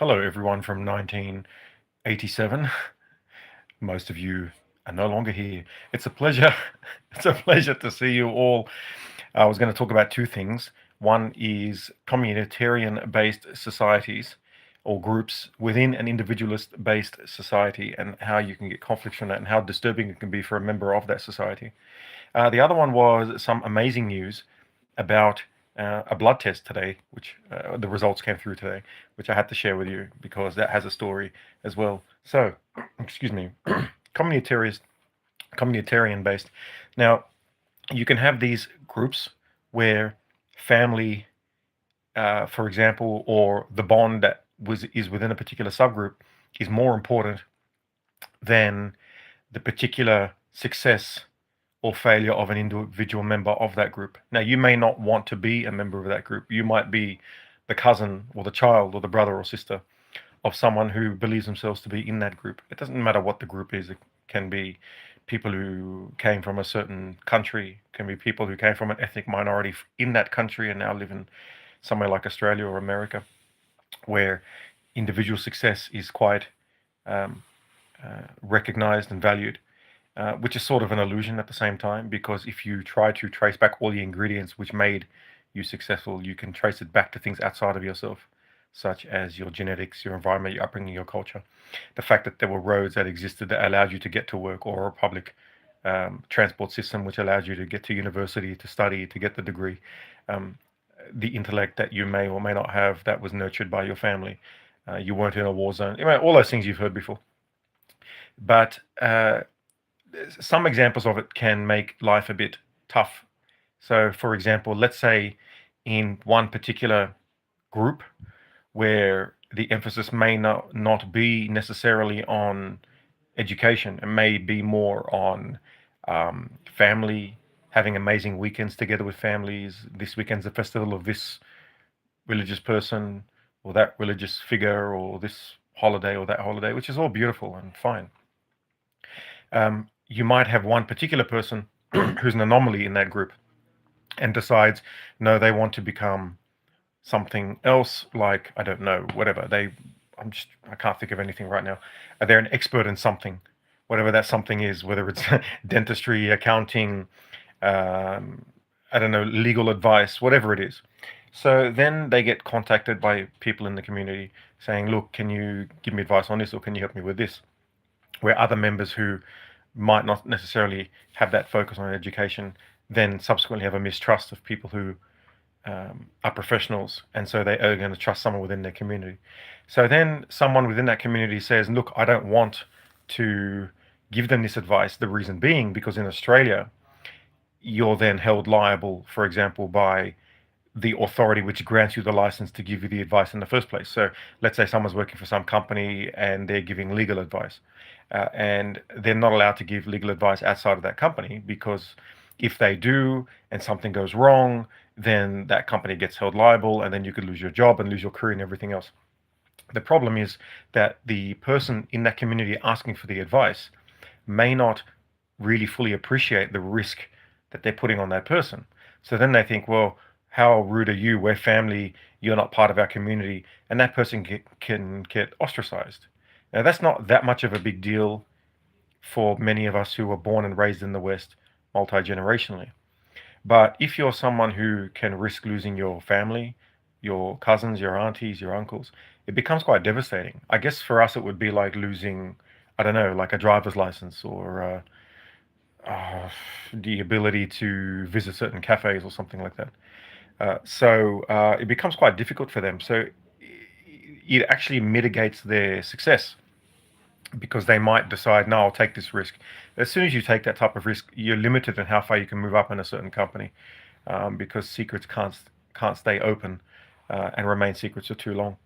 Hello, everyone from 1987. Most of you are no longer here. It's a pleasure. It's a pleasure to see you all. I was going to talk about two things. One is communitarian-based societies or groups within an individualist-based society, and how you can get conflicts from that, and how disturbing it can be for a member of that society. The other one was some amazing news about a blood test today, which the results came through today, which I had to share with you because that has a story as well. So, excuse me, communitarian communitarian based. Now, you can have these groups where family, for example, or the bond that is within a particular subgroup is more important than the particular success or failure of an individual member of that group. Now, you may not want to be a member of that group. You might be the cousin or the child or the brother or sister of someone who believes themselves to be in that group. It doesn't matter what the group is. It can be people who came from a certain country, it can be people who came from an ethnic minority in that country and now live in somewhere like Australia or America, where individual success is quite um, recognized and valued. Which is sort of an illusion at the same time, because if you try to trace back all the ingredients which made you successful, you can trace it back to things outside of yourself, such as your genetics, your environment, your upbringing, your culture. The fact that there were roads that existed that allowed you to get to work, or a public transport system which allowed you to get to university, to study, to get the degree. Um, the intellect that you may or may not have that was nurtured by your family. You weren't in a war zone. You know, all those things you've heard before. But some examples of it can make life a bit tough. So, for example, let's say in one particular group where the emphasis may not be necessarily on education, it may be more on family, having amazing weekends together with families. This weekend's the festival of this religious person or that religious figure, or this holiday or that holiday, which is all beautiful and fine. You might have one particular person who's an anomaly in that group and decides, no, they want to become something else, like, I don't know, whatever. I can't think of anything right now. They're an expert in something, whatever that something is, whether it's dentistry, accounting, I don't know, legal advice, whatever it is. So then they get contacted by people in the community saying, look, can you give me advice on this, or can you help me with this? Where other members who might not necessarily have that focus on education then subsequently have a mistrust of people who are professionals, and so they are going to trust someone within their community. So then someone within that community says, look, I don't want to give them this advice. The reason being because in Australia, you're then held liable, for example, by the authority which grants you the license to give you the advice in the first place. So let's say someone's working for some company and they're giving legal advice, and they're not allowed to give legal advice outside of that company, because if they do and something goes wrong, then that company gets held liable, and then you could lose your job and lose your career and everything else. The problem is that the person in that community asking for the advice may not really fully appreciate the risk that they're putting on that person. So then they think, well, how rude are you? We're family. You're not part of our community. And that person can get ostracized. Now, that's not that much of a big deal for many of us who were born and raised in the West multi-generationally. But if you're someone who can risk losing your family, your cousins, your aunties, your uncles, it becomes quite devastating. I guess for us, it would be like losing, I don't know, like a driver's license, or the ability to visit certain cafes or something like that. So it becomes quite difficult for them. So it actually mitigates their success, because they might decide, no, I'll take this risk. As soon as you take that type of risk, you're limited in how far you can move up in a certain company, because secrets can't stay open and remain secrets for too long.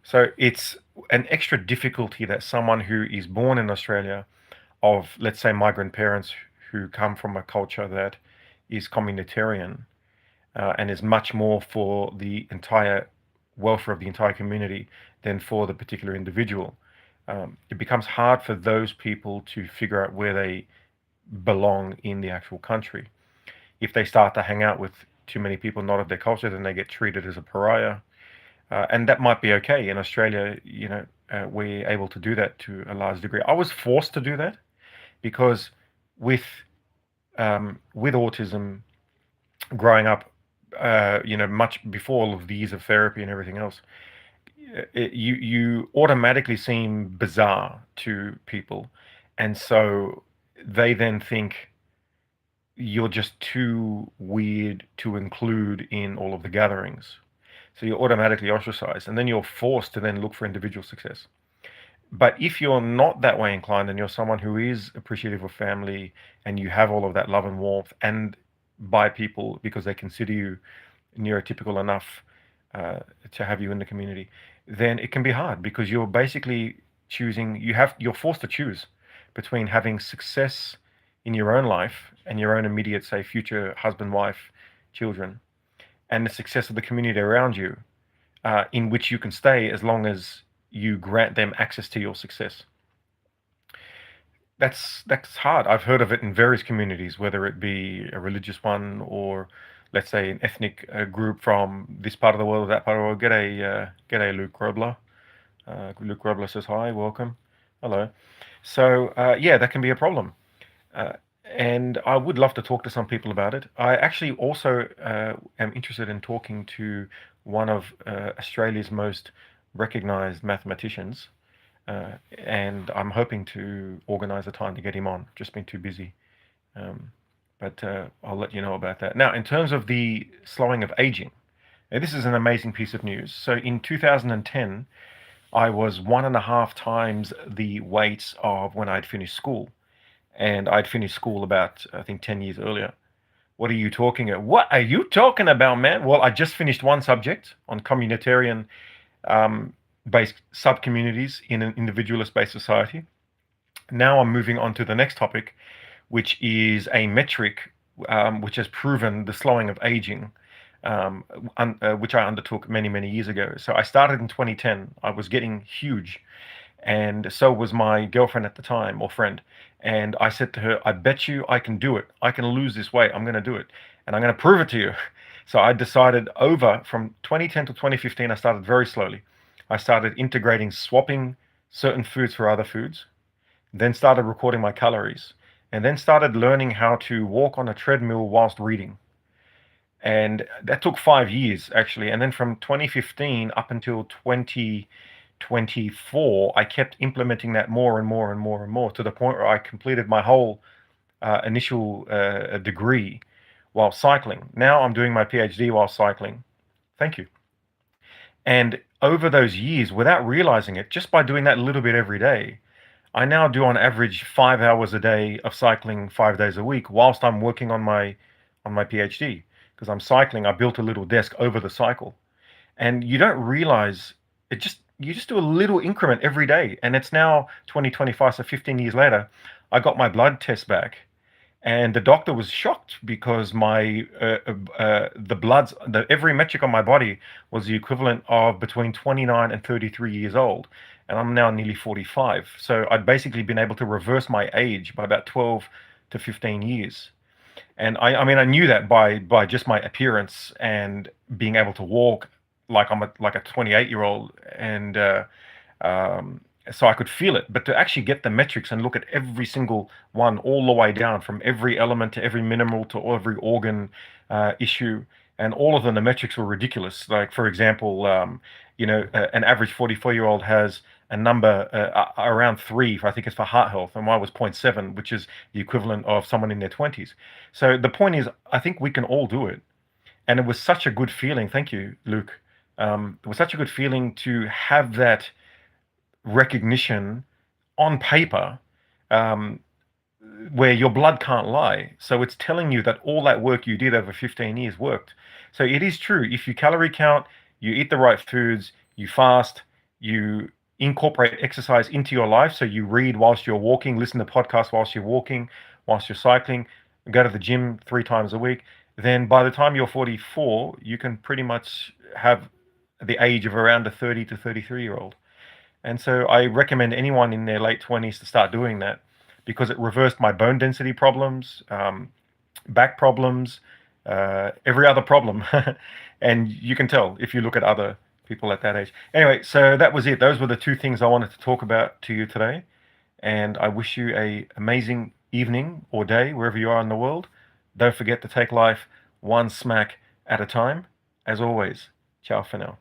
So it's an extra difficulty that someone who is born in Australia, of, let's say, migrant parents who come from a culture that is communitarian, and is much more for the entire welfare of the entire community than for the particular individual. It becomes hard for those people to figure out where they belong in the actual country. If they start to hang out with too many people not of their culture, then they get treated as a pariah. And that might be okay in Australia. We're able to do that to a large degree. I was forced to do that because with with autism, growing up, much before all of the years of therapy and everything else, you automatically seem bizarre to people, and so they then think you're just too weird to include in all of the gatherings. So you're automatically ostracized, and then you're forced to then look for individual success. But if you're not that way inclined and you're someone who is appreciative of family and you have all of that love and warmth and by people because they consider you neurotypical enough to have you in the community, then it can be hard because you're basically choosing, you're forced to choose between having success in your own life and your own immediate, say, future husband, wife, children, and the success of the community around you, in which you can stay as long as you grant them access to your success. That's hard. I've heard of it in various communities, whether it be a religious one or, let's say, an ethnic group from this part of the world or that part of the world. G'day, Luke Grobler. Luke Grobler says hi, welcome, hello. So yeah, that can be a problem. And I would love to talk to some people about it. I actually also am interested in talking to one of Australia's most recognized mathematicians, and I'm hoping to organize a time to get him on. Just been too busy. But I'll let you know about that. Now, in terms of the slowing of aging, now this is an amazing piece of news. So in 2010, I was 1.5 times the weight of when I'd finished school. And I'd finished school about, I think, 10 years earlier. What are you talking about? What are you talking about, man? Well, I just finished one subject on communitarian based sub-communities in an individualist-based society. Now I'm moving on to the next topic, which is a metric which has proven the slowing of aging, which I undertook many, many years ago. So I started in 2010. I was getting huge, and so was my girlfriend at the time, or friend. And I said to her, I bet you I can do it. I can lose this weight. I'm going to do it. And I'm going to prove it to you. So I decided from 2010 to 2015, I started very slowly. I started integrating, swapping certain foods for other foods, then started recording my calories, and then started learning how to walk on a treadmill whilst reading. And that took 5 years, actually. And then from 2015 up until 2024, I kept implementing that more and more and more and more, to the point where I completed my whole initial degree while cycling. Now I'm doing my PhD while cycling. Thank you. And over those years, without realizing it, just by doing that a little bit every day, I now do on average 5 hours a day of cycling 5 days a week whilst I'm working on my PhD. Because I'm cycling, I built a little desk over the cycle. And you don't realize it, you just do a little increment every day. And it's now 2025, so 15 years later, I got my blood test back. And the doctor was shocked because my every metric on my body was the equivalent of between 29 and 33 years old, and I'm now nearly 45. So I'd basically been able to reverse my age by about 12 to 15 years. And I mean, I knew that by just my appearance and being able to walk like I'm like a 28-year-old, and so I could feel it. But to actually get the metrics and look at every single one all the way down, from every element to every mineral to every organ issue, and all of them, the metrics were ridiculous. Like, for example, an average 44-year-old has a number around 3, I think it's for heart health, and mine was 0.7, which is the equivalent of someone in their 20s. So the point is, I think we can all do it. And it was such a good feeling. Thank you, Luke. It was such a good feeling to have that recognition on paper, where your blood can't lie. So it's telling you that all that work you did over 15 years worked. So it is true. If you calorie count, you eat the right foods, you fast, you incorporate exercise into your life. So you read whilst you're walking, listen to podcasts whilst you're walking, whilst you're cycling, go to the gym 3 times a week. Then by the time you're 44, you can pretty much have the age of around a 30 to 33-year-old. And so I recommend anyone in their late 20s to start doing that, because it reversed my bone density problems, back problems, every other problem. And you can tell if you look at other people at that age. Anyway, so that was it. Those were the two things I wanted to talk about to you today. And I wish you a amazing evening or day wherever you are in the world. Don't forget to take life one smack at a time. As always, ciao for now.